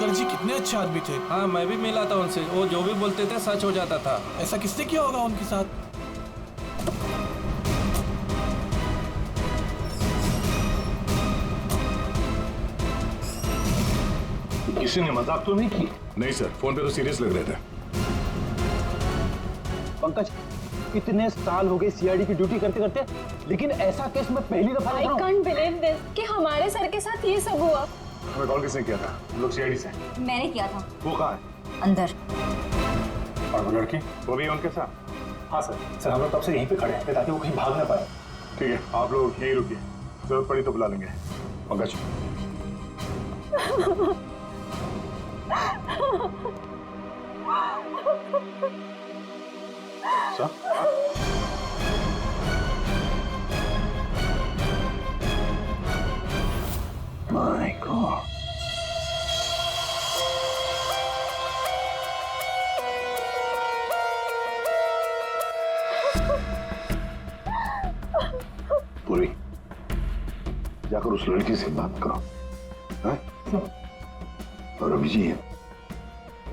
मुखर्जी कितने अच्छे आदमी थे। हाँ, मैं भी मिला था उनसे, वो जो भी बोलते थे सच हो जाता था। ऐसा किसने किया होगा उनके साथ? किसी ने मजाक तो नहीं की? नहीं सर, फोन पे तो सीरियस लग रहे थे। पंकज, इतने साल हो गए सीआईडी की ड्यूटी करते करते, लेकिन ऐसा केस मैं पहली दफा देख रहा हूं। I can't believe this कि हमारे सर के साथ ये सब हुआ। हमें कॉल किसने किया था? हम लोग सीआईडी से हैं। मैंने किया था। वो कहाँ है? अंदर। और वो लड़की? वो भी है उनके साथ? हाँ सर, हम लोग तब से यहीं पे खड़े हैं ताकि वो कहीं भाग ना पाए। ठीक है, आप लोग यहीं रुकिए, जरूरत पड़ी तो बुला लेंगे। पंकज। सर? My God. पूरी, जाकर उस लड़की से बात करो। हाँ? और अभिजीत,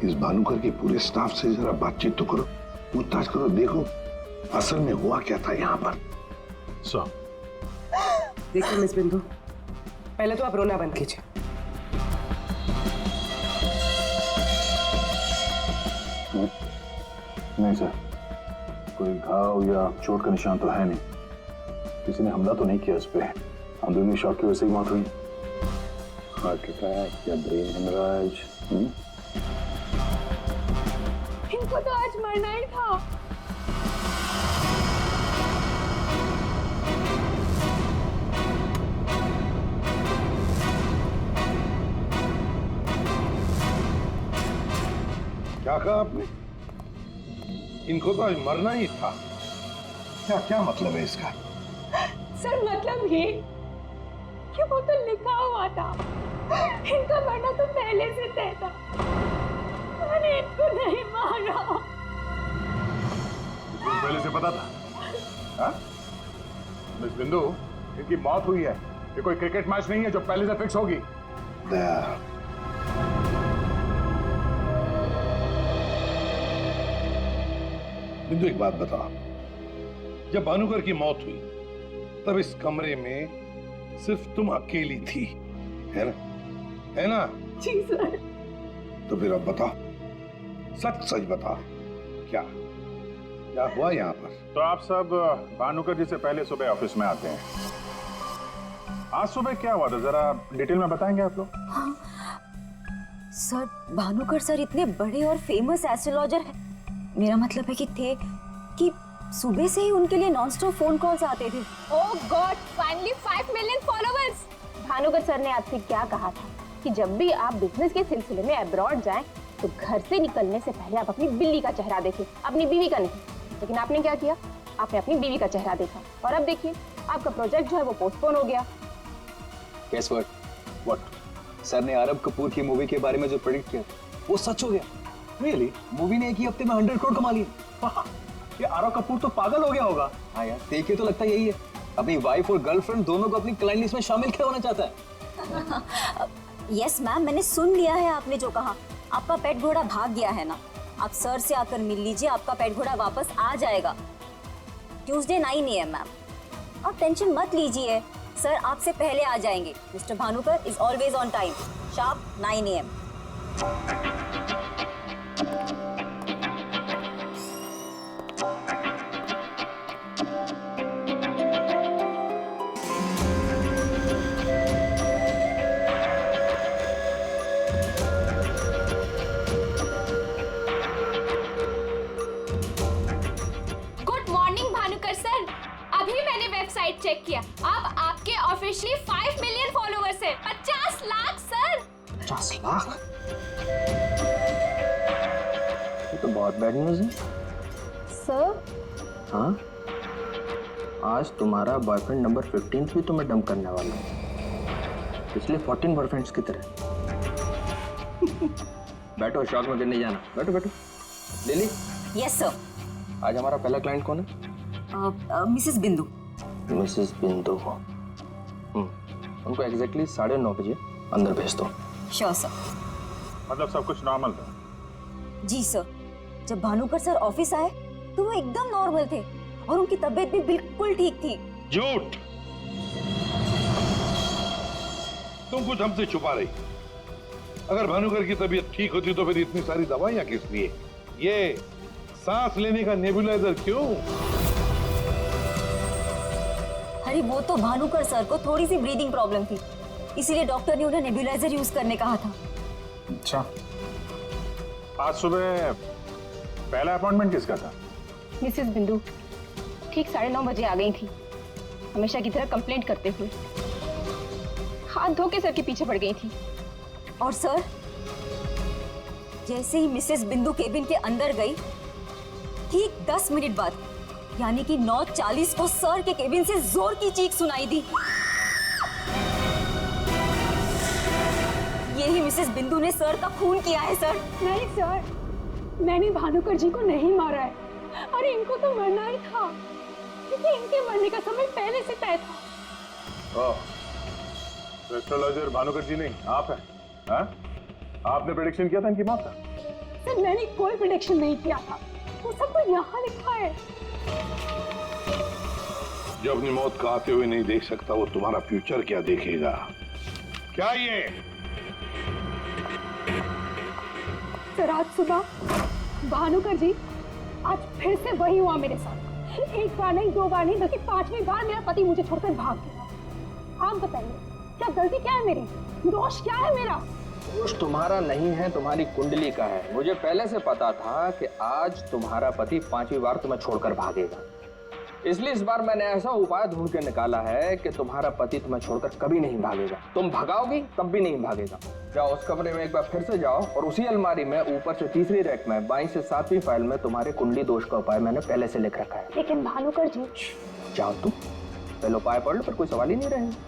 इस भानुकर के पूरे स्टाफ से जरा बातचीत तो करो, पूछताछ करो, देखो असल में हुआ क्या था यहाँ पर। सर, देखिए मिस बिंदु, पहले तो आप रोना बंद कीजिए। नहीं सर, कोई घाव या चोट का निशान तो है नहीं, किसी ने हमला तो नहीं किया इस पे, अंदरूनी शॉक की वजह से ही मौत हुई। हार्ट अटैक या ब्रेन हेमराज? इनको तो आज मरना ही था। क्या कहा आपने? इनको तो आज मरना ही था। क्या क्या मतलब है इसका? सर मतलब ये कि वो तो लिखा हुआ था, इनका मरना तो पहले से तय था। मैंने इनको नहीं मारा। पहले से पता था? हाँ? मिस बिंदु, इनकी मौत हुई है, ये कोई क्रिकेट मैच नहीं है जो पहले से फिक्स होगी। बिंदु, एक बात बता, जब भानुकर की मौत हुई तब इस कमरे में सिर्फ तुम अकेली थी, है ना? है ना? जी सर। तो फिर अब बताओ, सच सच बताओ, क्या क्या हुआ यहाँ पर? तो आप सब भानुकर जी से पहले सुबह ऑफिस में आते हैं। आज सुबह क्या हुआ था, जरा डिटेल में बताएंगे आप लोग? हाँ सर, भानुकर सर इतने बड़े और फेमस एस्ट्रोलॉजर हैं। मेरा मतलब है कि थे कि सुबह से ही उनके लिए नॉनस्टॉप फोन कॉल्स आते थे। Oh god, finally 5 million followers. Bhanukar sir ने आपसे क्या कहा था कि जब भी आप बिजनेस के सिलसिले में अब्रॉड जाएं तो घर से निकलने से पहले आप अपनी बिल्ली का चेहरा देखें, अपनी बीवी का नहीं। लेकिन आपने क्या किया? आपने अपनी बीवी का चेहरा देखा और अब देखिए आपका प्रोजेक्ट जो है वो पोस्टपोन हो गया। Guess what? What? सर ने आरब कपूर की मूवी के बारे में जो प्रेडिक्ट किया वो सच हो गया। रियली? मूवी ने एक ही हफ्ते में 100 करोड़ कमा लिए। ये आरव कपूर तो पागल हो गया होगा। हाँ यार, देखे तो लगता यही है। अपनी वाइफ और गर्लफ्रेंड दोनों को अपनी क्लाइंट लिस्ट में शामिल करवाना चाहता है। यस मैम, मैंने सुन लिया है आपने जो कहा। आपका पेट घोड़ा भाग गया है ना, आप सर से आकर मिल लीजिए, आपका पेट घोड़ा वापस आ जाएगा ट्यूसडे 9 AM मैम। आप टेंशन मत लीजिए, सर आपसे पहले आ जाएंगे। Mister Bhanukar is always on time, sharp 9 AM। Website check किया, अब आपके ऑफिशियली 5 मिलियन फॉलोअर्स हैं। 50 लाख सर। 50 लाख? ये तो बहुत बैड न्यूज़ है सर। हाँ, आज तुम्हारा बॉयफ्रेंड नंबर 15 भी तुम्हें डंप करने वाला है, पिछले 14 बॉयफ्रेंड्स की तरह। बैठो, शॉक में गिरने जाना। बैठो बैठो। लिली। Yes sir. आज हमारा पहला क्लाइंट कौन है? मिसेस बिंदु। मिसेस बिंदु को उनको एग्जैक्टली 9:30 बजे अंदर भेज दो। Sure sir. मतलब सब कुछ नॉर्मल था? जी सर, जब भानुकर सर ऑफिस आए तो वो एकदम नॉर्मल थे और उनकी तबीयत भी बिल्कुल ठीक थी। झूठ! तुम कुछ हमसे छुपा रही। अगर भानुकर की तबीयत ठीक होती तो फिर इतनी सारी दवाइयां किस लिए? ये सांस लेने का नेबुलाइजर क्यों? अरे वो तो भानुकर सर को थोड़ी सी ब्रीदिंग प्रॉब्लम थी, इसीलिए डॉक्टर ने उन्हें नेबुलाइजर यूज करने कहा था। अच्छा, आज सुबह पहला अपॉइंटमेंट किसका था? मिसेस बिंदु ठीक 9:30 बजे आ गई थी, हमेशा की तरह कंप्लेंट करते हुए। हाथ धो के सर के पीछे पड़ गई थी। और सर जैसे ही मिसेस बिंदु केबिन के अंदर गई, ठीक 10 मिनट बाद यानी कि 9:40 को सर के केबिन से जोर की चीख सुनाई दी। यही मिसेस बिंदु ने सर का खून किया है सर। नहीं सर, मैंने भानुकर जी को नहीं मारा है। अरे इनको तो मरना ही था, क्योंकि इनके मरने का समय पहले से तय था। एस्ट्रोलॉजर भानुकर जी नहीं, आप हैं? हाँ? आपने प्रेडिक्शन किया था इनकी मौत का? सर मैंने कोई प्रेडिक्शन नहीं किया था, वो सब तो यहाँ लिखा है। जो अपनी मौत को आते हुए नहीं देख सकता वो तुम्हारा फ्यूचर क्या देखेगा? क्या ये? सर आज सुबह भानुकर जी, आज फिर से वही हुआ मेरे साथ। एक बार नहीं, 2 बार नहीं, बल्कि 5वीं बार मेरा पति मुझे छोड़कर भाग गया। आप बताइए क्या गलती क्या है मेरी, दोष क्या है मेरा? दोष तुम्हारा नहीं है, तुम्हारी कुंडली का है। मुझे पहले से पता था कि आज तुम्हारा पति 5वीं बार तुम्हें छोड़कर भागेगा, इसलिए इस बार मैंने ऐसा उपाय ढूंढ के निकाला है कि तुम्हारा पति तुम्हें छोड़कर कभी नहीं भागेगा। तुम भगाओगी तब भी नहीं भागेगा। जाओ उस कमरे में एक बार फिर से जाओ और उसी अलमारी में ऊपर से 3री रैक में 22 से 7वीं फाइल में तुम्हारे कुंडली दोष का उपाय मैंने पहले से लिख रखा है। लेकिन भानुकर जी। जाओ तुम पहले उपाय पढ़ लो, फिर कोई सवाल ही नहीं रहेगा।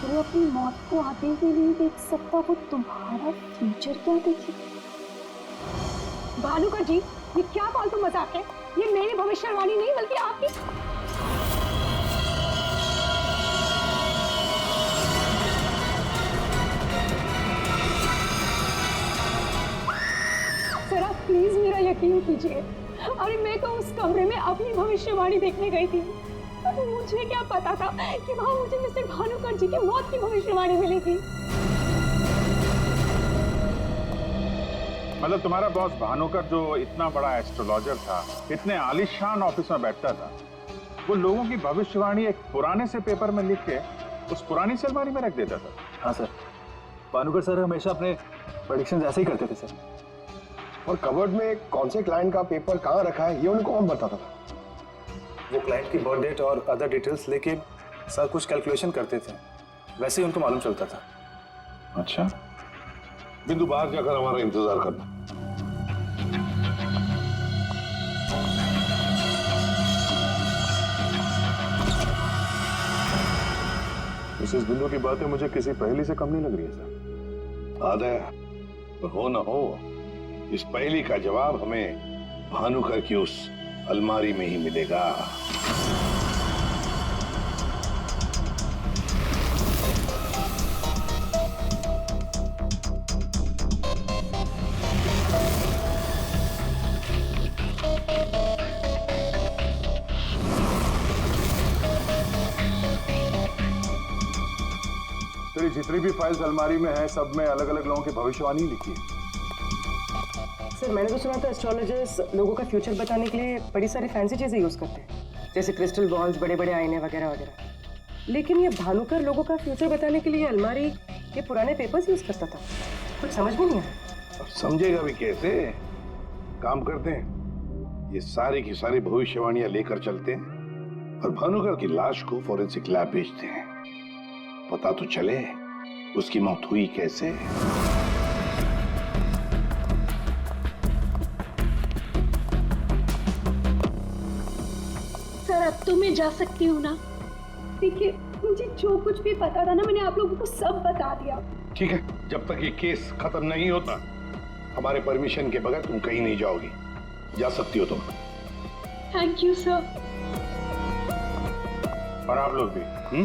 जो अपनी मौत को आते हुए नहीं देख सकता वो तुम्हारा फ्यूचर क्या देखे? भानुकर जी ये क्या फालतू मजाक है? ये मेरी भविष्यवाणी नहीं बल्कि आपकी। सर आप प्लीज मेरा यकीन कीजिए। अरे मैं तो उस कमरे में अपनी भविष्यवाणी देखने गई थी, मुझे क्या पता था कि वहां मुझे मिस्टर भानुकर जी की मौत की भविष्यवाणी मिलेगी। मतलब तुम्हारा बॉस भानुकर जो इतना बड़ा एस्ट्रोलॉजर था, इतने आलीशान ऑफिस में बैठता था, वो लोगों की भविष्यवाणी एक पुराने से पेपर में लिख के उस पुरानी से अलमारी में रख देता था। हाँ सर, भानुकर सर हमेशा अपने प्रेडिक्शंस ऐसे ही करते थे सर। और कबर्ड में कौन से क्लाइंट का पेपर कहाँ रखा है ये उनको कौन बताता था? वो क्लाइंट की बर्थ डेट और अदर डिटेल्स लेके सर कुछ कैलकुलेशन करते थे, वैसे ही उनको मालूम चलता था। अच्छा, बिंदु बाहर जाकर हमारा इंतजार करना। मिसेस बिंदु की बातें मुझे किसी पहेली से कम नहीं लग रही है सर। आदय, पर हो न हो इस पहेली का जवाब हमें भानुकर की उस अलमारी में ही मिलेगा। तेरी जितनी भी फाइल्स अलमारी में है, सब में अलग अलग लोगों की भविष्यवाणी लिखी है। सर मैंने तो सुना था एस्ट्रोलॉजर्स लोगों का फ्यूचर बताने के लिए बड़ी सारी फैंसी चीजें यूज करते हैं, जैसे क्रिस्टल बॉल्स, बड़े बड़े आईने वगैरह वगैरह। लेकिन ये भानुकर लोगों का फ्यूचर बताने के लिए अलमारी ये पुराने पेपर्स यूज करता था, कुछ समझ में नहीं आया। समझेगा भी कैसे? काम करते हैं, ये सारी की सारी भविष्यवाणियां लेकर चलते हैं और भानुकर की लाश को फॉरेंसिक लैब भेजते हैं। पता तो चले उसकी मौत हुई कैसे। सर अब तो मैं जा सकती हूँ ना? देखिए मुझे जो कुछ भी पता था ना, मैंने आप लोगों को सब बता दिया। ठीक है, जब तक ये केस खत्म नहीं होता हमारे परमिशन के बगैर तुम कहीं नहीं जाओगी। जा सकती हो तुम। Thank you sir. और आप लोग भी।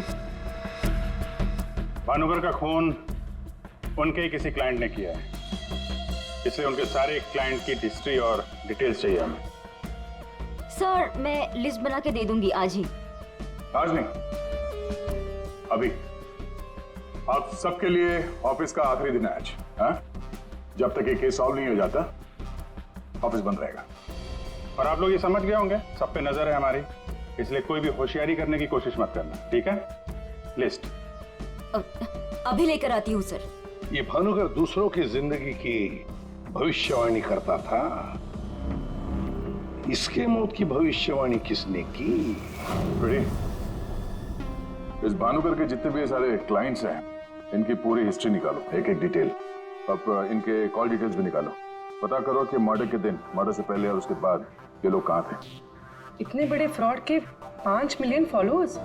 भानुकर का खून उनके ही किसी क्लाइंट ने किया है, इसलिए उनके सारे क्लाइंट की हिस्ट्री और डिटेल्स चाहिए हमें। सर मैं लिस्ट बना के दे दूंगी आज ही। आज नहीं, अभी। आप सबके लिए ऑफिस का आखिरी दिन है आज। हाँ? जब तक ये केस सॉल्व नहीं हो जाता ऑफिस बंद रहेगा। और आप लोग ये समझ गए होंगे, सब पे नजर है हमारी, इसलिए कोई भी होशियारी करने की कोशिश मत करना, ठीक है? लिस्ट अभी लेकर आती हूँ सर। ये भानुकर दूसरों की जिंदगी की भविष्यवाणी करता था, इसके मौत की भविष्यवाणी किसने की? इस भानुकर के जितने भी सारे क्लाइंट्स हैं, इनकी पूरी हिस्ट्री निकालो, एक एक डिटेल। अब इनके कॉल डिटेल्स भी निकालो। पता करो कि मर्डर के दिन, मर्डर से पहले और उसके बाद ये लोग कहाँ थे। इतने बड़े फ्रॉड के 5 मिलियन फॉलोअर्स।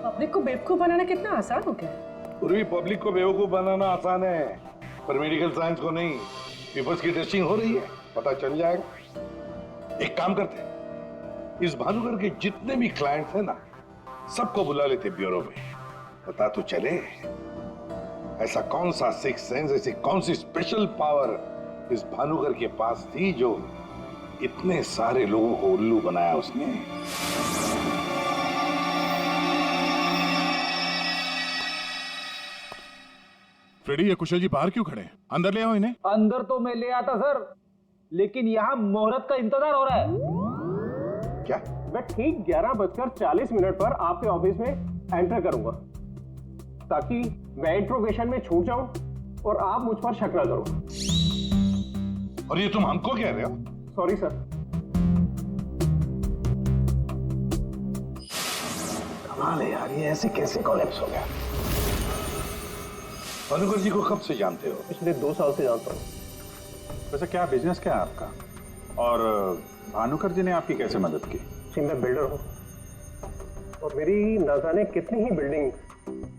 पब्लिक को बेवकूफ बनाना कितना आसान हो गया है। पूरी पब्लिक को बेवकूफ बनाना आसान है, पर मेडिकल साइंस को नहीं। पेपर्स की टेस्टिंग हो रही है, पता चल जाएगा। एक काम करते हैं, इस भानुकर के जितने भी क्लाइंट्स हैं ना, सबको बुला लेते ब्यूरो में। पता तो चले ऐसा कौन सा सिक्स सेंस, ऐसी कौन सी स्पेशल पावर इस भानुकर के पास थी जो इतने सारे लोगों को उल्लू बनाया उसने। फ्रेडी, ये कुशल जी बाहर क्यों खड़े हैं? अंदर ले आओ इन्हें। अंदर तो मैं ले आता सर, लेकिन यहाँ मुहूर्त का इंतजार हो रहा है। क्या? मैं ठीक 11:40 पर आपके ऑफिस में एंटर करूंगा, ताकि मैं इंट्रोगेशन में छूट जाऊं और आप मुझ पर शक न करो। और ये तुम हमको कह रहे हो? Sorry sir. कमाल है यार, ये ऐसे कैसे कोलैप्स हो गया? भानुकर जी को कब से जानते हो? पिछले 2 साल से जानता हूँ। वैसे क्या बिजनेस क्या है आपका? और भानुकर जी ने आपकी कैसे मदद की? जी मैं बिल्डर हूँ, और मेरी न जाने कितनी ही बिल्डिंग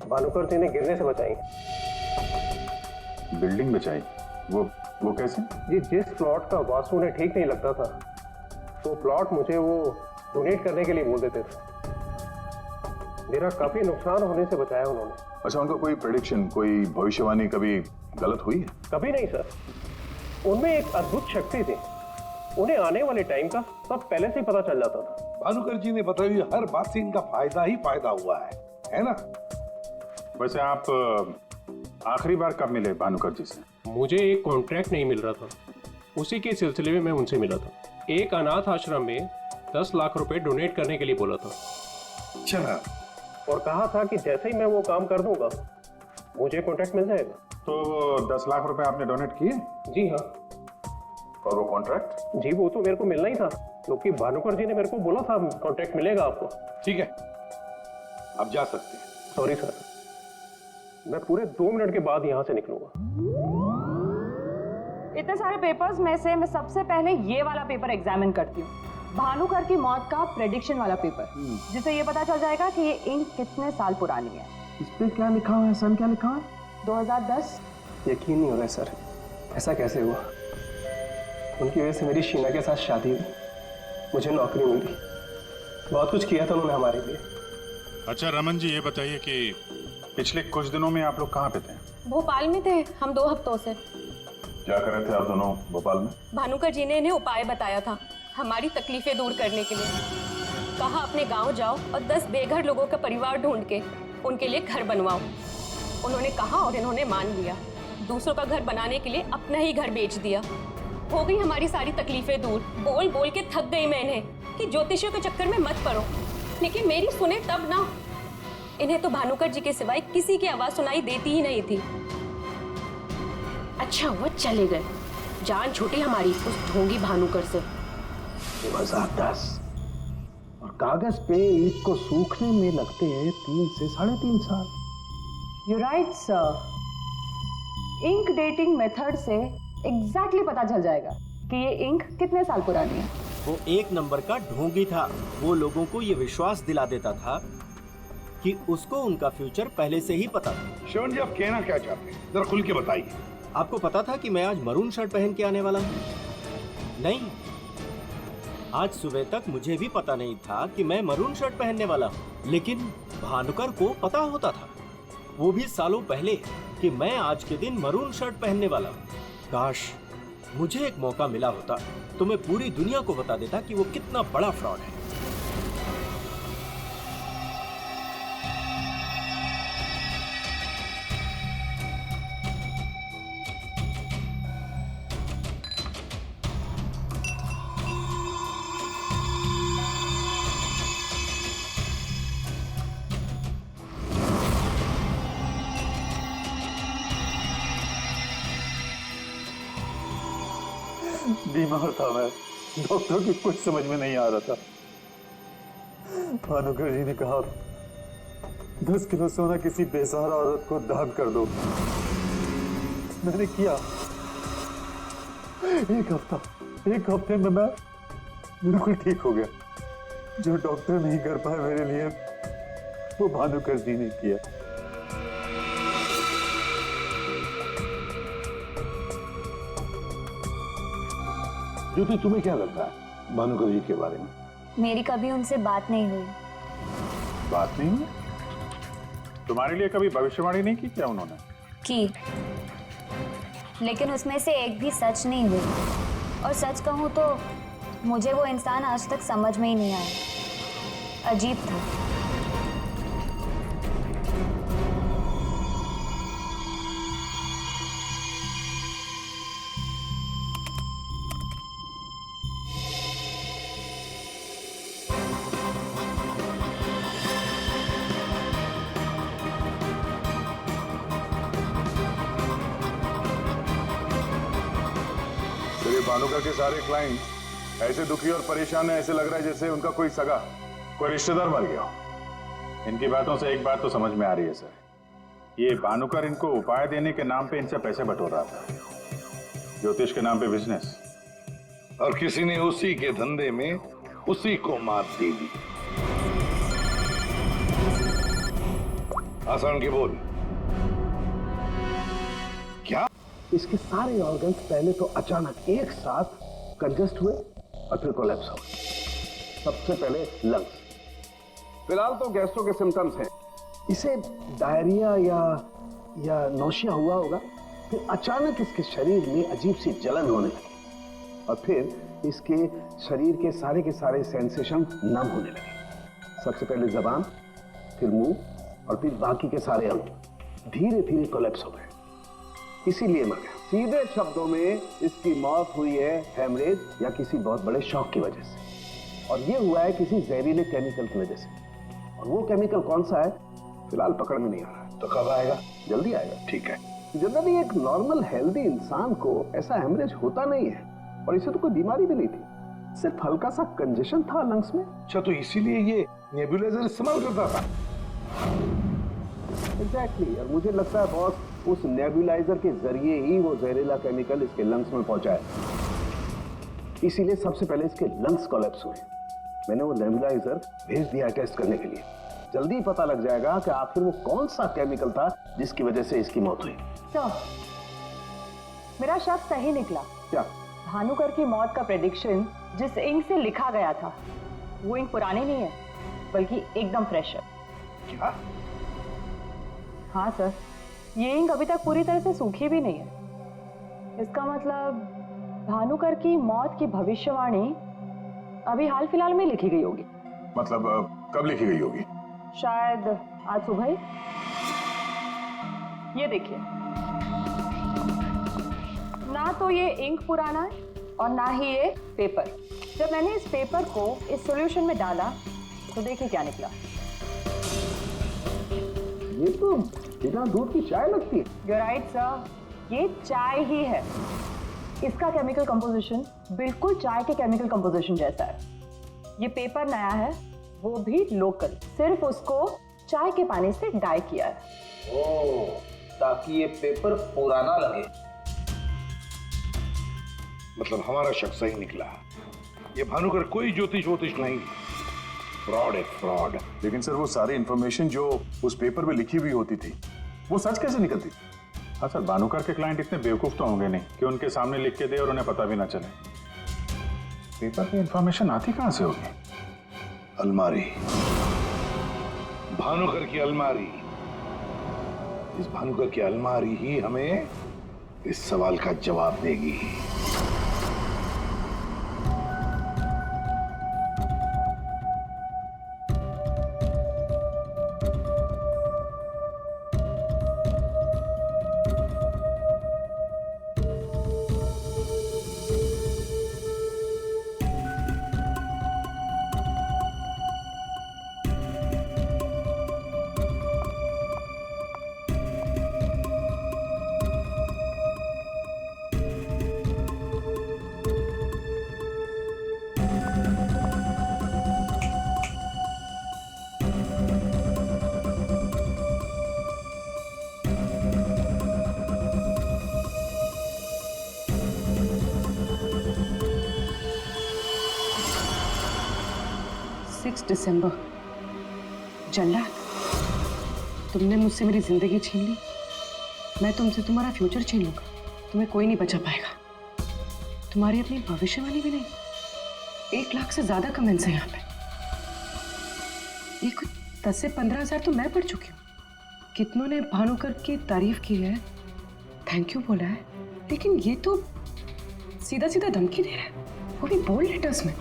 भानुकर जी ने गिरने से बचाई। बिल्डिंग बचाई? वो कैसे? जी जिस प्लॉट का वास्तु उन्हें ठीक नहीं लगता था, वो प्लॉट मुझे वो डोनेट करने के लिए बोल देते थे। मेरा काफी नुकसान होने से बचाया उन्होंने। अच्छा, उनका कोई प्रेडिक्शन, कोई भविष्यवाणी कभी गलत हुई है? कभी नहीं सर। उनमें एक अद्भुत शक्ति थी, उन्हें आने वाले टाइम का सब पहले से ही पता चल जाता था। भानुकर जी ने बताई हर बात से इनका फायदा ही फायदा हुआ है ना? वैसे आप आखिरी बार कब मिले भानुकर जी से? मुझे एक कॉन्ट्रैक्ट नहीं मिल रहा था, उसी के सिलसिले में मैं उनसे मिला था। एक अनाथ आश्रम में 10 लाख रुपए डोनेट करने के लिए बोला था। अच्छा। और कहा था कि जैसे ही मैं वो काम कर दूंगा मुझे कॉन्ट्रैक्ट मिल जाएगा। तो 10 लाख रुपए आपने डोनेट किए? जी हाँ। और वो कॉन्ट्रैक्ट? जी वो तो मेरे को मिलना ही था, क्योंकि भानुकर जी ने मेरे को बोला था कॉन्ट्रैक्ट मिलेगा आपको। ठीक है, अब जा सकते हैं। सॉरी सर, मैं पूरे 2 मिनट के बाद यहाँ से निकलूंगा। इतने सारे पेपर्स में से मैं सबसे पहले ये वाला पेपर एग्जामिन करती हूँ, भानुकर की मौत का प्रेडिक्शन वाला पेपर, जिससे ये पता चल जाएगा कि ये इंक कितने साल पुरानी है। इस पे क्या लिखा हुआ है? सन क्या लिखा हुआ है? 2010। यकीन नहीं हो रहा है सर, ऐसा कैसे हुआ? उनकी वजह से मेरी शीना के साथ शादी हुई, मुझे नौकरी मिली, बहुत कुछ किया था उन्होंने हमारे लिए। अच्छा रमन जी, ये बताइए कि पिछले कुछ दिनों में आप लोग कहाँ पे थे? भोपाल में थे हम 2 हफ्तों से। क्या कर रहे थे आप दोनों भोपाल में? भानुकर जी ने इन्हें उपाय बताया था हमारी तकलीफें दूर करने के लिए। कहा अपने गांव जाओ और 10 बेघर लोगों का परिवार ढूंढ के उनके लिए घर बनवाओ। उन्होंने कहा और इन्होंने मान लिया। दूसरों का घर बनाने के लिए अपना ही घर बेच दिया। हो गई हमारी सारी तकलीफें दूर। बोल बोल के थक गई मैं इन्हें कि ज्योतिषियों के चक्कर में मत पड़ो, लेकिन मेरी सुने तब ना। इन्हें तो भानुकर जी के सिवाय किसी की आवाज सुनाई देती ही नहीं थी। अच्छा वो चले गए, जान छूटी हमारी उस ढोंगी भानुकर से। 2010 और कागज पे ईंट को सूखने में लगते हैं 3 से 3.5 साल। You right sir. Ink dating method से एग्जैक्टली पता चल जाएगा कि ये इंक कितने साल पुरानी है। वो एक नंबर का ढोंगी था। वो लोगों को ये विश्वास दिला देता था कि उसको उनका फ्यूचर पहले से ही पता था। श्रवण जी, आप कहना क्या चाहते हैं, जरा खुल के बताइए। आपको पता था कि मैं आज मरून शर्ट पहन के आने वाला हूँ? नहीं, आज सुबह तक मुझे भी पता नहीं था कि मैं मरून शर्ट पहनने वाला हूँ, लेकिन भानुकर को पता होता था, वो भी सालों पहले, कि मैं आज के दिन मरून शर्ट पहनने वाला हूँ। काश मुझे एक मौका मिला होता तो मैं पूरी दुनिया को बता देता कि वो कितना बड़ा फ्रॉड है। बीमार था मैं, डॉक्टर की कुछ समझ में नहीं आ रहा था। भानुकर जी ने कहा 10 किलो सोना किसी बेसहारा औरत को दान कर दो। मैंने किया। एक हफ्ते में मैं बिल्कुल ठीक हो गया। जो डॉक्टर नहीं कर पाए मेरे लिए, वो भानुकर जी ने किया। ज्योति, तुम्हें क्या लगता है भानुकर जी के बारे में? मेरी कभी उनसे बात नहीं हुई। बात नहीं हुई? तुम्हारे लिए कभी भविष्यवाणी नहीं की क्या उन्होंने? की, लेकिन उसमें से एक भी सच नहीं हुई। और सच कहूं तो मुझे वो इंसान आज तक समझ में ही नहीं आया। अजीब था। भानुकर के सारे क्लाइंट ऐसे दुखी और परेशान है, ऐसे लग रहा है जैसे उनका कोई सगा, कोई रिश्तेदार मर गया हो। इनकी बातों से एक बात तो समझ में आ रही है सर, ये भानुकर इनको उपाय देने के नाम पे इनसे पैसे बटोर रहा था, ज्योतिष के नाम पे बिजनेस, और किसी ने उसी के धंधे में उसी को मात दे दी। आसान के बोल। क्या इसके सारे ऑर्गन्स पहले तो अचानक एक साथ कंजस्ट हुए और फिर कोलैप्स हो गए। सबसे पहले लंग्स। फिलहाल तो गैस्ट्रो के सिम्टम्स हैं। इसे डायरिया या नौशिया हुआ होगा। फिर अचानक इसके शरीर में अजीब सी जलन होने लगी और फिर इसके शरीर के सारे सेंसेशन नम होने लगे। सबसे पहले जबान, फिर मुंह और फिर बाकी के सारे अंग धीरे धीरे कोलैप्स हो गए। इसीलिए मर गया। सीधे शब्दों में इसकी मौत हुई है हेमरेज या किसी बहुत बड़े शॉक की वजह से, और ये हुआ है किसी जहरीले केमिकल की वजह से। और वो केमिकल कौन सा है फिलहाल पकड़ में नहीं आ रहा। तो कब आएगा? जल्दी आएगा। ठीक है। जनरली एक नॉर्मल हेल्दी इंसान को ऐसा हेमरेज होता नहीं है, और इसे तो कोई बीमारी भी नहीं थी, सिर्फ हल्का सा कंजेशन था लंग्स में। अच्छा, तो इसीलिए ये नेबुलाइजर इस्तेमाल करता था? एग्जैक्टली। और मुझे लगता है बॉस, उस नेबुलाइजर के जरिए ही वो जहरीला केमिकल इसके लंग्स में पहुंचा है। इसीलिए सबसे पहले इसके लंग्स कोलैप्स हुए। मैंने वो नेबुलाइजर भेज दिया टेस्ट करने के लिए। जल्दी पता लग जाएगा कि आखिर वो कौन सा केमिकल था जिसकी वजह से इसकी मौत हुई। सर, मेरा शक सही निकला। क्या? भानुकर की मौत का प्रेडिक्शन जिस इंक से लिखा गया था, वो इंक पुरानी नहीं है, बल्कि एकदम फ्रेश है। क्या? हाँ सर, ये इंक अभी तक पूरी तरह से सूखी भी नहीं है। इसका मतलब भानुकर की मौत की भविष्यवाणी अभी हाल फिलहाल में लिखी गई होगी। मतलब कब लिखी गई होगी? शायद आज सुबह ही। ये देखिए, ना तो ये इंक पुराना है और ना ही ये पेपर। जब मैंने इस पेपर को इस सॉल्यूशन में डाला तो देखिए क्या निकला। ये तो बिना दूध की चाय लगती है। You're right, sir. ये चाय ही है। इसका केमिकल कंपोजिशन बिल्कुल चाय के केमिकल कंपोजिशन जैसा है। ये पेपर नया है, वो भी लोकल, सिर्फ उसको चाय के पानी से डाई किया है। ओह, ताकि ये पेपर पुराना लगे। मतलब हमारा शक सही निकला। ये भानुकर कोई ज्योतिष नहीं। फ्रॉड है फ्रॉड। लेकिन सर वो सारी इंफॉर्मेशन जो उस पेपर में लिखी हुई होती थी वो सच कैसे निकलती थी? हाँ सर, भानुकर के क्लाइंट इतने बेवकूफ तो होंगे नहीं कि उनके सामने लिख के दे और उन्हें पता भी ना चले। पेपर में इंफॉर्मेशन आती कहां से होगी? अलमारी, भानुकर की अलमारी। इस भानुकर की अलमारी ही हमें इस सवाल का जवाब देगी। दिसंबर। जल्ला, तुमने मुझसे मेरी जिंदगी छीन ली, मैं तुमसे तुम्हारा फ्यूचर छीन लूंगा। तुम्हें कोई नहीं बचा पाएगा। तुम्हारी अपनी भविष्यवाणी भी नहीं। 1 लाख से ज्यादा कमेंट्स हैं यहाँ पे। ये कुछ 10 से 15 हजार तो मैं पढ़ चुकी हूँ। कितनों ने भानुकर की तारीफ की है, थैंक यू बोला है, लेकिन ये तो सीधा सीधा धमकी दे रहा है, वो भी बोल्ड लेटर्स में।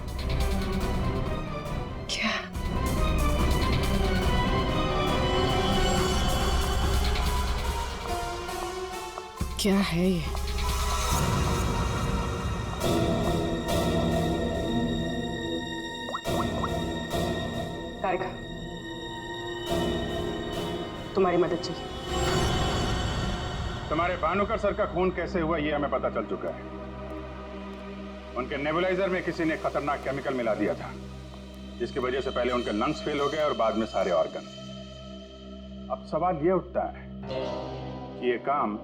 क्या है ये? तारिका, तुम्हारी मदद चाहिए। तुम्हारे भानुकर सर का खून कैसे हुआ ये हमें पता चल चुका है। उनके नेबुलाइजर में किसी ने खतरनाक केमिकल मिला दिया था, जिसकी वजह से पहले उनके लंग्स फेल हो गए और बाद में सारे ऑर्गन। अब सवाल ये उठता है कि ये काम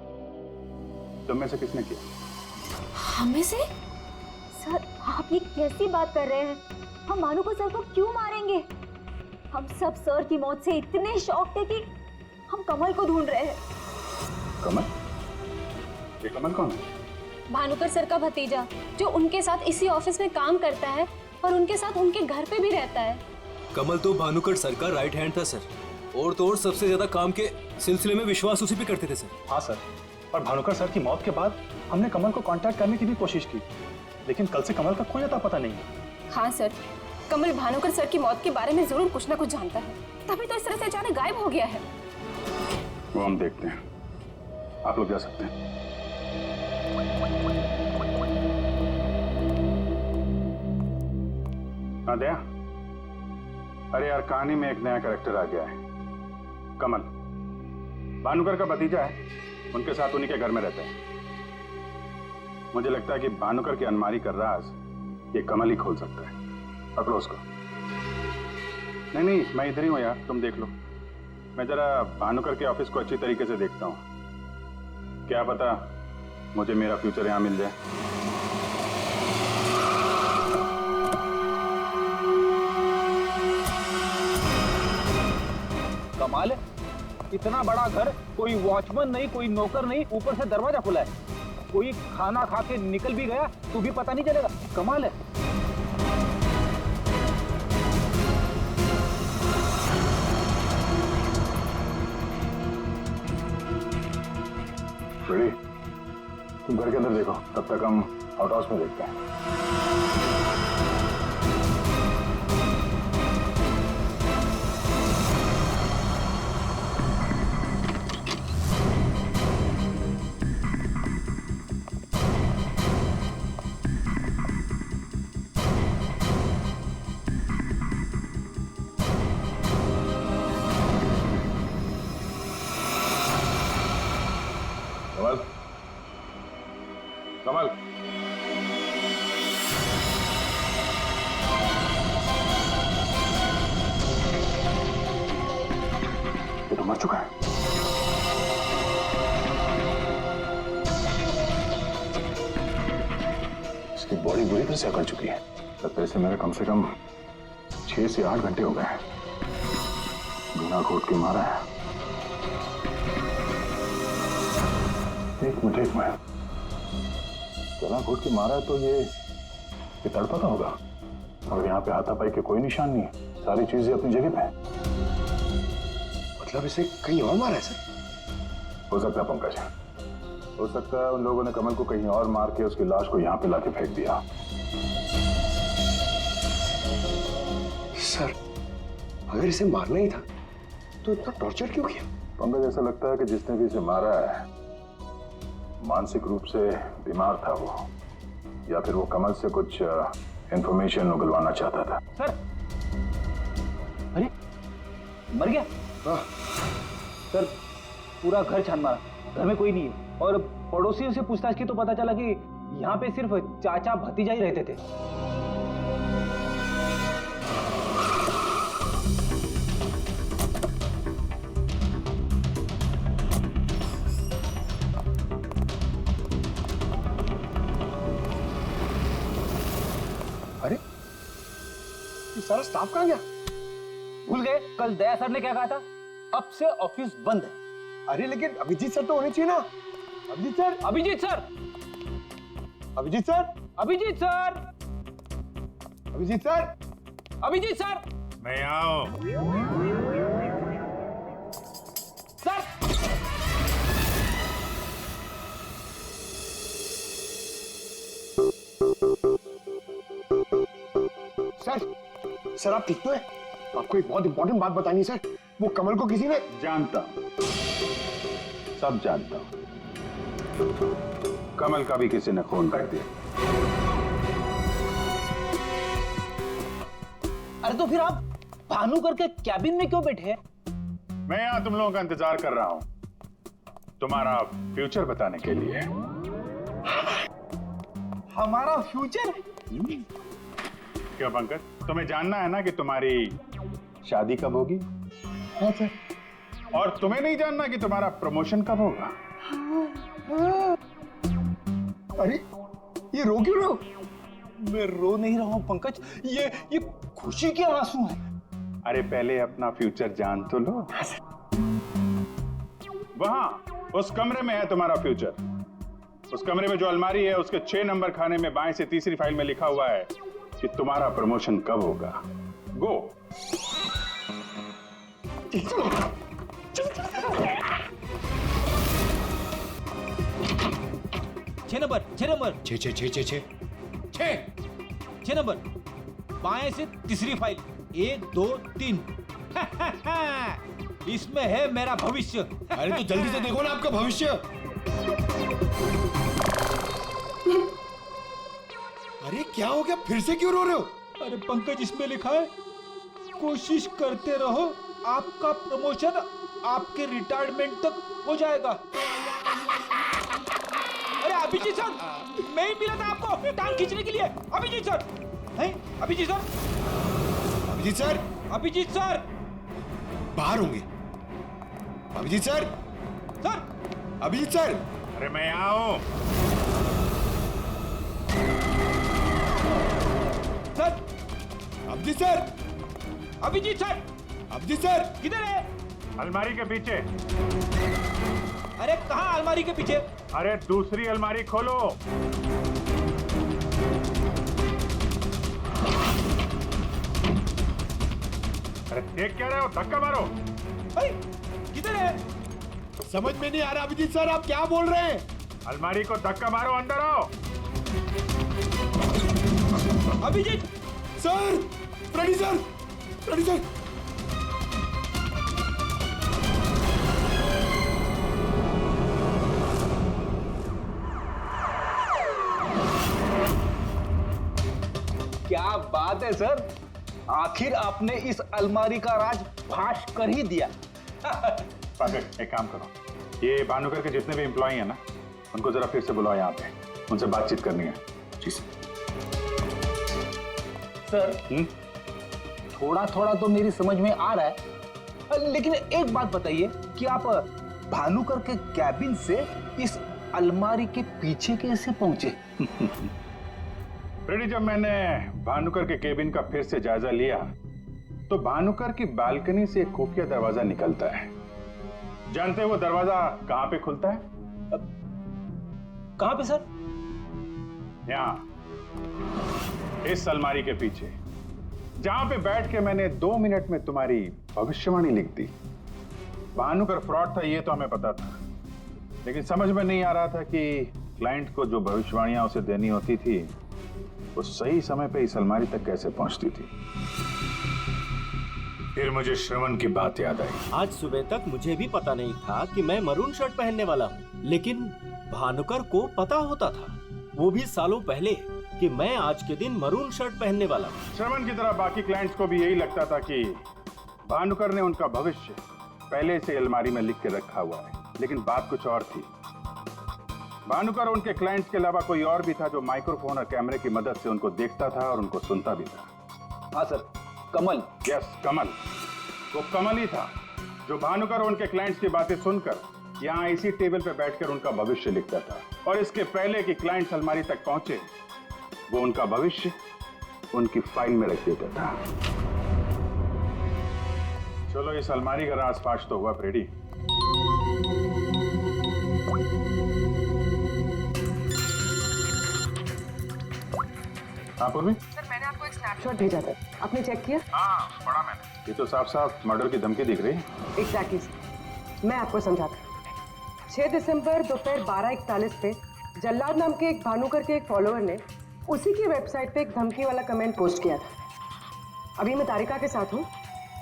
तुम में से किसने किया? हमें से? सर, आप ये कैसी बात कर रहे हैं? हम भानुकर सर को क्यों मारेंगे? हम सब सर की मौत से इतने शॉक थे कि हम कमल को ढूंढ रहे हैं। कमल? ये कमल कौन है? भानुकर सर का भतीजा, जो उनके साथ इसी ऑफिस में काम करता है और उनके साथ उनके घर पे भी रहता है। कमल तो भानुकर सर का राइट हैंड था सर, और तो और सबसे ज्यादा काम के सिलसिले में विश्वास उसी पे करते थे सर। हाँ सर, और भानुकर सर की मौत के बाद हमने कमल को कांटेक्ट करने की भी कोशिश की, लेकिन कल से कमल का कोई अता पता नहीं है। हाँ सर, कमल भानुकर सर की मौत के बारे में जरूर कुछ ना कुछ जानता है, तभी तो इस तरह से अचानक गायब हो गया है। वो हम देखते हैं, आप लोग जा सकते हैं। हाँ दया, अरे यार कहानी में एक नया कैरेक्टर आ गया है, कमल। भानुकर का भतीजा है, उनके साथ उन्हीं के घर में रहता है। मुझे लगता है कि भानुकर की अलमारी का राज ये कमल ही खोल सकता है। पकड़ो उसको। नहीं, मैं इधर ही हूँ यार, तुम देख लो। मैं जरा भानुकर के ऑफिस को अच्छी तरीके से देखता हूँ, क्या पता मुझे मेरा फ्यूचर यहाँ मिल जाए। कमाल है, इतना बड़ा घर, कोई वॉचमैन नहीं, कोई नौकर नहीं, ऊपर से दरवाजा खुला है। कोई खाना खा के निकल भी गया तो भी पता नहीं चलेगा। कमाल है। रेडी, तुम घर के अंदर देखो, तब तक हम आउट हाउस में देखते हैं। कमल, कमल, ये तो मर चुका है। इसकी बॉडी बुरी तरह से अकड़ चुकी है। लगता है इसे मेरे कम से कम 6 से 8 घंटे हो गए हैं। गला घोट के मारा है। एक मिनट गला घोट के मारा है तो ये तड़पा होगा। और यहाँ पे हाथापाई के कोई निशान नहीं है, सारी चीजें अपनी जगह पे हैं। मतलब इसे कहीं और मारा है सर? हो सकता है पंकज, हो सकता है उन लोगों ने कमल को कहीं और मार के उसकी लाश को यहाँ पे लाके फेंक दिया। सर अगर इसे मारना ही था तो इतना टॉर्चर क्यों किया? पंकज, ऐसा लगता है कि जिसने भी इसे मारा है मानसिक रूप से बीमार था वो, या फिर वो कमल से कुछ इंफॉर्मेशन उगलवाना चाहता था। सर, अरे मर गया? हाँ। सर पूरा घर छान मारा, घर में कोई नहीं है, और पड़ोसियों से पूछताछ की तो पता चला कि यहाँ पे सिर्फ चाचा भतीजा ही रहते थे। अरे ये सारा स्टाफ कहाँ गया? भूल गए कल दया सर ने क्या कहा था? अब से ऑफिस बंद है। अरे लेकिन अभिजीत सर तो होने चाहिए ना। Abhijeet sir, Abhijeet sir, Abhijeet sir, Abhijeet sir, Abhijeet sir, Abhijeet sir, मैं आओ। सर सर आप ठीक तो है? आपको एक बहुत इंपॉर्टेंट बात बतानी है सर। वो कमल को किसी ने... जानता हूं, सब जानता हूं। कमल का भी किसी ने खून कर दिया। अरे तो फिर आप भानुकर के कैबिन में क्यों बैठे हैं? मैं यहां तुम लोगों का इंतजार कर रहा हूं, तुम्हारा फ्यूचर बताने के लिए। हमारा फ्यूचर? क्या पंकज, तुम्हें जानना है ना कि तुम्हारी शादी कब होगी? हाँ सर। और तुम्हें नहीं जानना कि तुम्हारा प्रमोशन कब होगा? अरे ये रो क्यों रहे हो? मैं रो नहीं रहा हूं पंकज, ये खुशी के आंसू हैं। अरे पहले अपना फ्यूचर जान तो लो। वहां उस कमरे में है तुम्हारा फ्यूचर। उस कमरे में जो अलमारी है उसके 6 नंबर खाने में बाएं से तीसरी फाइल में लिखा हुआ है कि तुम्हारा प्रमोशन कब होगा। गो। 6 नंबर, 6 नंबर, 6 नंबर, बाएं से तीसरी फाइल, 1 2 3। इसमें है मेरा भविष्य। अरे तो जल्दी से देखो ना आपका भविष्य। अरे क्या हो गया, फिर से क्यों रो रहे हो? अरे पंकज, इसमें लिखा है कोशिश करते रहो, आपका प्रमोशन आपके रिटायरमेंट तक हो जाएगा। अरे अभिजीत सर, मैं ही मिला था आपको टांग खींचने के लिए। अभिजीत सर, नहीं Abhijeet sir, Abhijeet sir, Abhijeet sir बाहर होंगे। Abhijeet sir, sir, Abhijeet sir. अरे मैं यहाँ हूं। Sir, Abhijeet sir, Abhijeet sir, Abhijeet sir किधर है? अलमारी के पीछे। अरे कहाँ अलमारी के पीछे? अरे दूसरी अलमारी खोलो। अरे देख क्या रहे हो, धक्का मारो। किधर है? समझ में नहीं आ रहा अभिजीत सर, आप क्या बोल रहे हैं? अलमारी को धक्का मारो, अंदर आओ। Abhijeet sir, ready sir, ready sir. क्या बात है सर, आखिर आपने इस अलमारी का राज फाश कर ही दिया। पंकज, एक काम करो, ये भानुकर के जितने भी एम्प्लॉय हैं ना, उनको जरा फिर से बुलाओ यहाँ पे, उनसे बातचीत करनी है। जी सर, थोड़ा थोड़ा तो मेरी समझ में आ रहा है, लेकिन एक बात बताइए कि आप भानुकर के कैबिन से इस अलमारी के पीछे कैसे पहुंचे? रेडी, जब मैंने भानुकर के केबिन का फिर से जायजा लिया तो भानुकर की बालकनी से एक खुफिया दरवाजा निकलता है। जानते हैं वो दरवाजा कहां पे खुलता है? कहां पे सर? यहां, इस अलमारी के पीछे, जहां पे बैठ के मैंने 2 मिनट में तुम्हारी भविष्यवाणी लिख दी। भानुकर फ्रॉड था ये तो हमें पता था, लेकिन समझ में नहीं आ रहा था कि क्लाइंट को जो भविष्यवाणियां उसे देनी होती थी वो सही समय पे इस अलमारी तक कैसे पहुंचती थी। फिर मुझे श्रवण की बात याद आई। आज सुबह तक मुझे भी पता नहीं था कि मैं मरून शर्ट पहनने वाला हूँ, लेकिन भानुकर को पता होता था, वो भी सालों पहले, कि मैं आज के दिन मरून शर्ट पहनने वाला हूँ। श्रवण की तरह बाकी क्लाइंट्स को भी यही लगता था कि भानुकर ने उनका भविष्य पहले से अलमारी में लिख के रखा हुआ है, लेकिन बात कुछ और थी। भानुकर उनके क्लाइंट्स के अलावा कोई और भी था जो माइक्रोफोन और कैमरे की मदद से उनको देखता था और उनको सुनता भी था। हाँ सर, कमल। यस, कमल। वो कमल ही था जो भानुकर उनके क्लाइंट्स की बातें सुनकर यहाँ इसी टेबल पे बैठकर उनका भविष्य लिखता था, और इसके पहले कि क्लाइंट्स अलमारी तक पहुंचे वो उनका भविष्य उनकी फाइल में रख देता था। चलो इस अलमारी का राज फाश तो हुआ फ्रेडी। हाँ पूर्वी? सर मैंने आपको एक स्नैपशॉट भेजा था, आपने चेक किया? हाँ पढ़ा मैंने। ये तो साफ साफ मर्डर की धमकी दिख रही है। एग्जैक्टली सर, मैं आपको समझाता हूँ। 6 दिसंबर दोपहर 12:41 पे जल्लाद नाम के एक भानुकर के एक फॉलोअर ने उसी की वेबसाइट पे एक धमकी वाला कमेंट पोस्ट किया था। अभी मैं तारिका के साथ हूँ,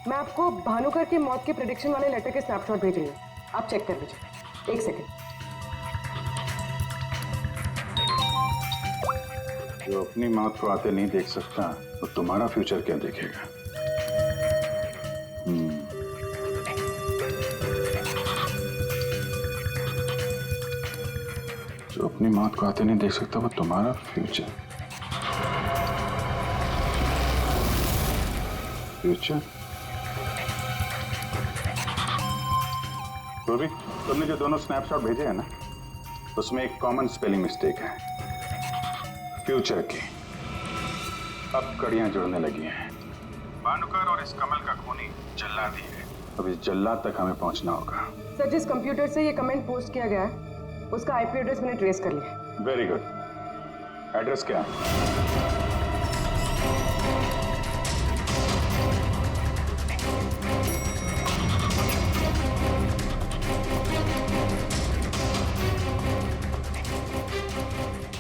मैं आपको भानुकर की मौत के प्रेडिक्शन वाले लेटर के स्नैपशॉट भेज रही हूँ, आप चेक कर लीजिए। 1 सेकेंड। जो अपनी मौत को आते नहीं देख सकता तो तुम्हारा फ्यूचर क्या देखेगा? जो अपनी मौत को आते नहीं देख सकता वो तुम्हारा फ्यूचर। फ्यूचर? तो भी तुमने जो दोनों स्नैपशॉट भेजे हैं ना, उसमें एक कॉमन स्पेलिंग मिस्टेक है, फ्यूचर की। अब कड़ियां जुड़ने लगी हैं। भानुकर और इस कमल का खूनी जल्लाद ही है। अब इस जल्लाद तक हमें पहुंचना होगा। सर जिस कंप्यूटर से ये कमेंट पोस्ट किया गया है उसका आईपी एड्रेस मैंने ट्रेस कर लिया। Very good. एड्रेस क्या है?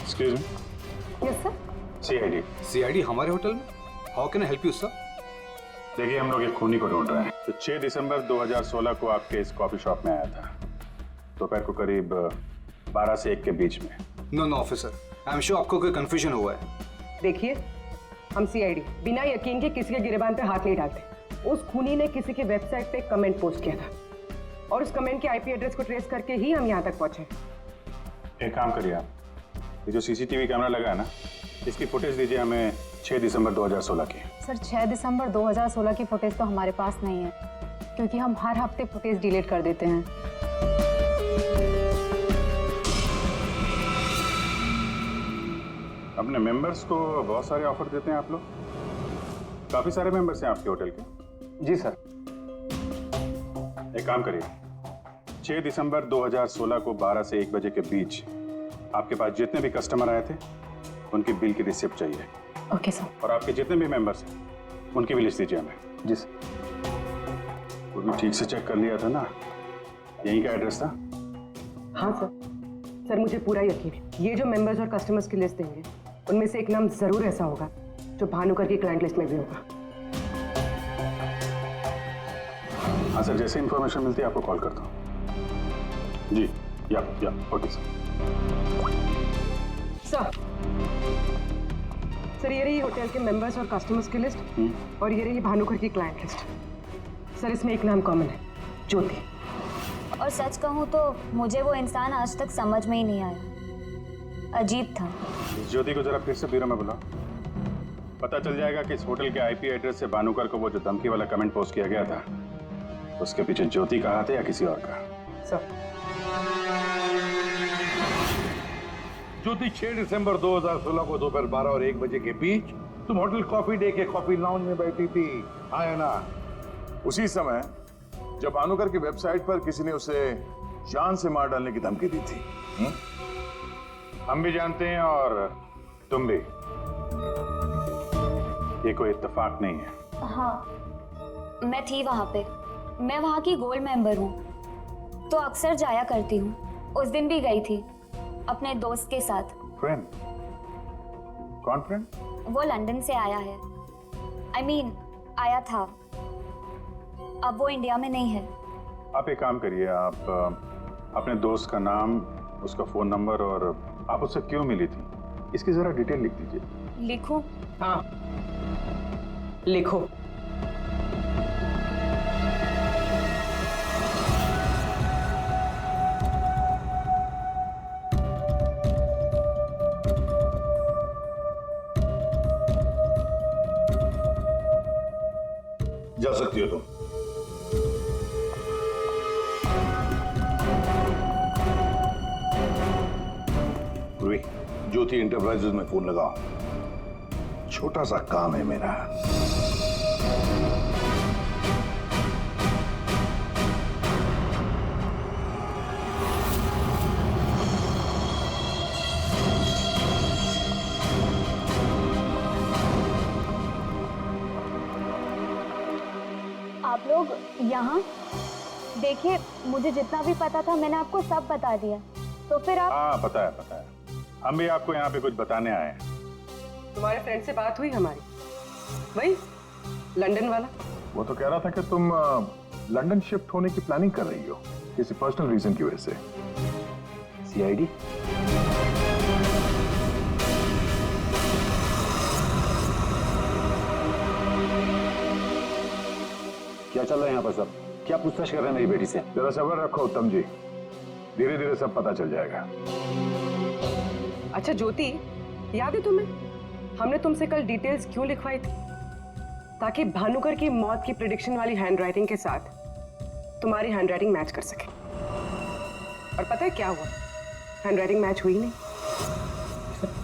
Excuse me. Yes sir. CID. CID हमारे होटल में? How can I help you sir? देखिए हम लोग एक खूनी को ढूंढ रहे हैं। तो 6 दिसंबर 2016 को आपके इस कॉफी शॉप में आया था, दोपहर को करीब 12 से 1 के बीच में। No officer, I am sure आपको कोई कंफ्यूजन हुआ है। देखिए हम सीआईडी बिना यकीन के किसी के गिरेबान पे हाथ नहीं डालते। उस खूनी ने किसी की वेबसाइट पे कमेंट पोस्ट किया था और उस कमेंट के आईपी एड्रेस को ट्रेस करके ही हम यहाँ तक पहुंचे। एक काम करिए आप, ये जो सीसीटीवी कैमरा लगा है ना, इसकी फुटेज दीजिए हमें 6 दिसंबर 2016 की। सर 6 दिसंबर 2016 की फुटेज तो हमारे पास नहीं है, क्योंकि हम हर हफ्ते फुटेज डिलीट कर देते हैं। अपने मेंबर्स को बहुत सारे ऑफर देते हैं आप लोग? काफी सारे मेंबर्स हैं आपके होटल के? जी सर। एक काम करिए, 6 दिसंबर 2016 को 12 से 1 बजे के बीच आपके पास जितने भी कस्टमर आए थे उनकी बिल की रिसिप्ट चाहिए। Okay sir. और आपके जितने भी मेंबर्स हैं उनकी भी लिस्ट दीजिए हमें। जी सर। वो भी ठीक से चेक कर लिया था ना, यहीं का एड्रेस था? हाँ सर। सर मुझे पूरा यकीन है ये जो मेंबर्स और कस्टमर्स की लिस्ट देंगे उनमें से एक नाम जरूर ऐसा होगा जो भानुकर की क्लाइंट लिस्ट में भी होगा। हाँ सर, जैसे इंफॉर्मेशन मिलती है आपको कॉल करता हूँ। जी या ओके सर। सर ये रही होटल के मेंबर्स और कस्टमर्स की लिस्ट और ये रही भानुकर की क्लाइंट लिस्ट। सर इसमें एक नाम कॉमन है, ज्योति। और सच कहूँ तो मुझे वो इंसान आज तक समझ में ही नहीं आया, अजीब था। इस ज्योति को जरा फिर से ब्यूरो में बुलाओ, पता चल जाएगा कि इस होटल के आईपी एड्रेस से भानुकर को वो जो धमकी वाला कमेंट पोस्ट किया गया था उसके पीछे ज्योति का हाथ है या किसी और का। सर ज्योति 6 दिसंबर 2016 को दोपहर 12 और 1 बजे के बीच तुम होटल कॉफी डे के कॉफी लाउंज में बैठी थी, आया ना? उसी समय जब भानुकर की वेबसाइट पर किसी ने उसे जान से मार डालने की धमकी दी थी। हम भी जानते हैं और तुम भी। ये कोई इत्तेफाक नहीं है। हाँ, मैं थी वहां पे। मैं वहां की गोल्ड मेंबर हूँ, तो अक्सर जाया करती हूँ। उस दिन भी गई थी अपने दोस्त के साथ। फ्रेंड? कौन फ्रेंड? वो लंदन से आया है। I mean, आया था। अब वो इंडिया में नहीं है। आप एक काम करिए, आप अपने दोस्त का नाम, उसका फोन नंबर और आप उससे क्यों मिली थी, इसकी जरा डिटेल लिख दीजिए। लिखूं? हाँ, लिखो। जा सकती हो तुम। पूर्वी, ज्योति इंटरप्राइजेज में फोन लगाओ, छोटा सा काम है मेरा। आप लोग यहाँ देखिए, मुझे जितना भी पता था मैंने आपको सब बता दिया। तो फिर आप? हाँ, पता है पता है। हम भी आपको यहाँ पे कुछ बताने आए हैं। तुम्हारे फ्रेंड से बात हुई हमारी, वही लंदन वाला। वो तो कह रहा था कि तुम लंदन शिफ्ट होने की प्लानिंग कर रही हो किसी पर्सनल रीजन की वजह से। सीआईडी? क्या चल रहा है यहाँ पर सब? क्या पूछताछ कर रहे हैं मेरी बेटी से? जरा सब्र रखो उत्तम जी, धीरे धीरे सब पता चल जाएगा। अच्छा ज्योति, याद है तुम्हें हमने तुमसे कल डिटेल्स क्यों लिखवाई थी? ताकि भानुकर की मौत की प्रिडिक्शन वाली हैंडराइटिंग के साथ तुम्हारी हैंडराइटिंग मैच कर सके। और पता है क्या हुआ? हैंडराइटिंग मैच हुई नहीं।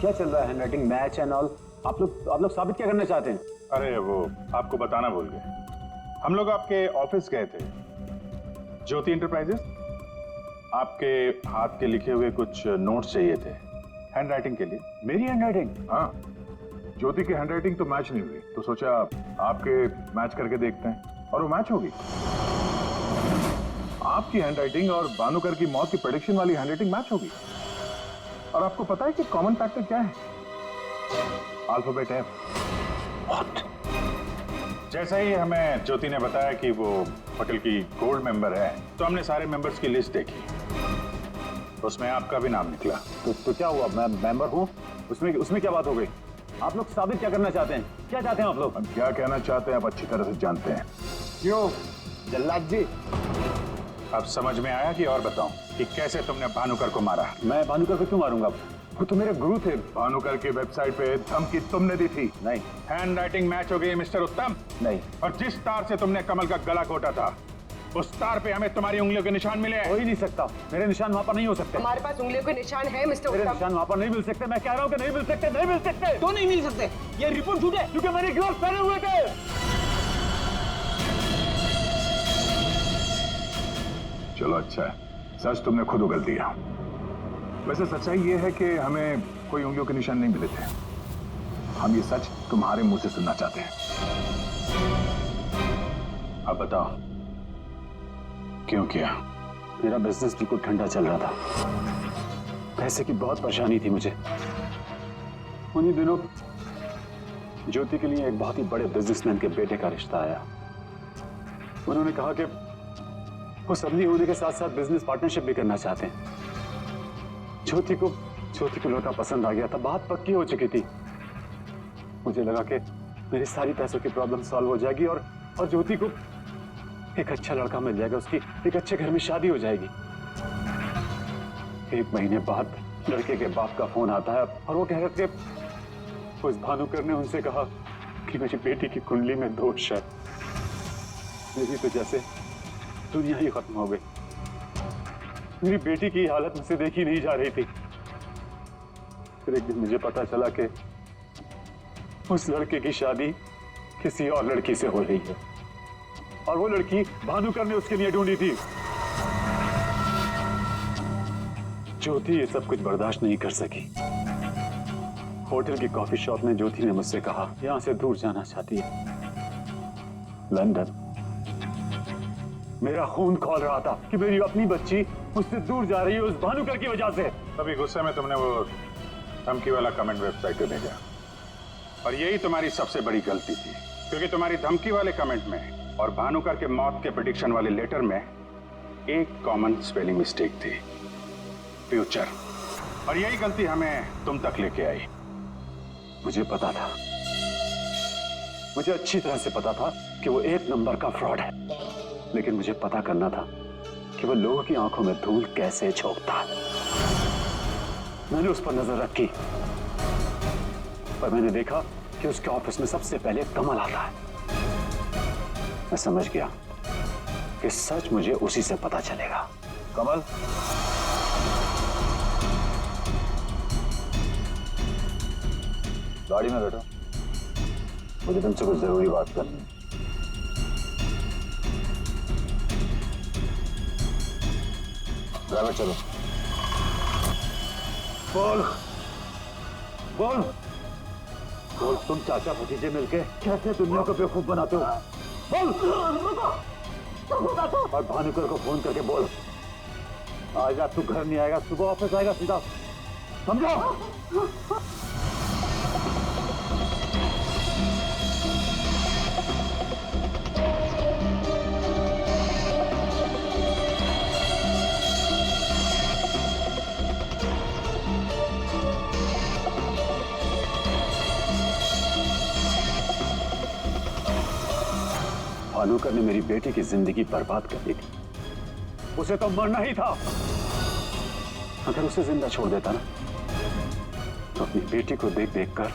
क्या चल रहा है? Handwriting match and all? आप लोग साबित क्या करना चाहते हैं? अरे वो आपको बताना भूल गए, हम लोग आपके ऑफिस गए थे, ज्योति इंटरप्राइजेस। आपके हाथ के लिखे हुए कुछ नोट्स चाहिए थे हैंडराइटिंग के लिए। मेरी हैंडराइटिंग? हाँ, ज्योति की हैंडराइटिंग तो मैच नहीं हुई, तो सोचा आपके मैच करके देखते हैं, और वो मैच होगी। आपकी हैंडराइटिंग और भानुकर की मौत की प्रेडिक्शन वाली हैंडराइटिंग मैच होगी। और आपको पता है कि कॉमन फैक्टर क्या है? Alphabet F। जैसा ही हमें ज्योति ने बताया कि वो होटल की गोल्ड मेंबर है, तो हमने सारे मेंबर्स की लिस्ट देखी, उसमें आपका भी नाम निकला। तो क्या हुआ? मैं मेंबर हूँ, उसमें क्या बात हो गई? आप लोग साबित क्या करना चाहते हैं? क्या चाहते हैं आप लोग? हम क्या कहना चाहते हैं आप अच्छी तरह से जानते हैं। क्यों जल्लाद जी? अब समझ में आया कि और बताऊं कि कैसे तुमने भानुकर को मारा? मैं भानुकर को क्यों मारूंगा? वो तो मेरे गुरु थे। भानुकर की वेबसाइट पे धमकी तुमने दी थी। नहीं। हैंडराइटिंग मैच हो गई मिस्टर उत्तम। नहीं। और जिस तार से तुमने कमल का गला घोटा था, उस तार पे हमें तुम्हारी उंगलियों के निशान मिले। हो ही नहीं सकता, मेरे निशान वहां पर नहीं हो सकते। हमारे पास उंगलियों के निशान है मिस्टर उत्तम। मेरे निशान वहां पर नहीं मिल सकते। मैं कह रहा हूँ कि नहीं मिल सकते, नहीं मिल सकते। तो नहीं मिल सकते, ये रिपोर्ट झूठ है, क्योंकि मैंने ग्लव्स पहने हुए थे। चलो अच्छा है, सच तुमने खुद उगल दिया। वैसे सच्चाई ये है कि हमें कोई उंगलियों के निशान नहीं मिले थे। हम ये सच तुम्हारे मुंह से सुनना चाहते हैं। अब बताओ क्यों किया? मेरा बिजनेस बिल्कुल ठंडा चल रहा था, पैसे की बहुत परेशानी थी मुझे। उन्हीं दिनों ज्योति के लिए एक बहुत ही बड़े बिजनेसमैन के बेटे का रिश्ता आया। उन्होंने कहा कि वो सदली होने के साथ साथ बिजनेस पार्टनरशिप भी करना चाहते हैं। ज्योति को लड़का पसंद आ गया था, बात पक्की हो चुकी थी। मुझे लगा कि मेरी सारी पैसों की प्रॉब्लम सॉल्व हो जाएगी और ज्योति को एक अच्छा लड़का मिल जाएगा, उसकी एक अच्छे घर में शादी हो जाएगी। 1 महीने बाद लड़के के बाप का फोन आता है और वो कह रहे थे उस भानुकर ने उनसे कहा कि मेरी बेटी की कुंडली में दोष है। मेरी तो जैसे दुनिया ही खत्म हो गई। मेरी बेटी की हालत मुझसे देखी नहीं जा रही थी। फिर एक दिन मुझे पता चला कि उस लड़के की शादी किसी और लड़की से हो रही है और वो लड़की भानुकर ने उसके लिए ढूंढी थी। ज्योति ये सब कुछ बर्दाश्त नहीं कर सकी। होटल की कॉफी शॉप में ज्योति ने मुझसे कहा यहां से दूर जाना चाहती है, लंदन। मेरा खून खौल रहा था कि मेरी अपनी बच्ची मुझसे दूर जा रही है उस भानुकर की वजह से। तभी गुस्से में तुमने वो धमकी वाला कमेंट वेबसाइट पे भेजा और यही तुम्हारी सबसे बड़ी गलती थी, क्योंकि तुम्हारी धमकी वाले कमेंट में और भानुकर के मौत के प्रेडिक्शन वाले लेटर में एक कॉमन स्पेलिंग मिस्टेक थी, फ्यूचर। और यही गलती हमें तुम तक लेके आई। मुझे पता था, मुझे अच्छी तरह से पता था कि वो एक नंबर का फ्रॉड है, लेकिन मुझे पता करना था कि वो लोगों की आंखों में धूल कैसे झोंकता है। मैंने उस पर नजर रखी, पर मैंने देखा कि उसके ऑफिस में सबसे पहले कमल आता है। मैं समझ गया कि सच मुझे उसी से पता चलेगा। कमल, गाड़ी में बैठो, मुझे तुमसे कुछ जरूरी बात करनी है। ड्राइवर चलो। बोल बोल बोल, तुम चाचा भतीजे मिलके कैसे दुनिया को बेवकूफ बनाते हो? बोल। और भानुकर को फोन करके बोल आज रात तू घर नहीं आएगा, सुबह ऑफिस आएगा सीधा, समझो? भानुकर ने मेरी बेटी की जिंदगी बर्बाद कर दी थी। उसे तो मरना ही था। अगर उसे जिंदा छोड़ देता ना, तो अपनी बेटी को देख देख कर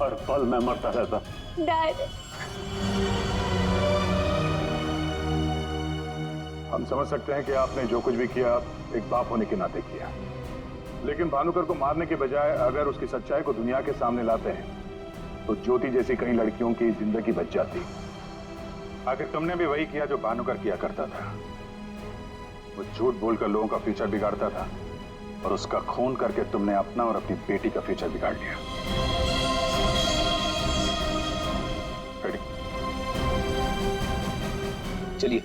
हर पल मैं मरता रहता। डैड, हम समझ सकते हैं कि आपने जो कुछ भी किया एक बाप होने के नाते किया, लेकिन भानुकर को मारने के बजाय अगर उसकी सच्चाई को दुनिया के सामने लाते हैं तो ज्योति जैसी कई लड़कियों की जिंदगी बच जाती। आखिर तुमने भी वही किया जो भानुकर किया करता था। वो झूठ बोलकर लोगों का फ्यूचर बिगाड़ता था और उसका खून करके तुमने अपना और अपनी बेटी का फ्यूचर बिगाड़ लिया। चलिए।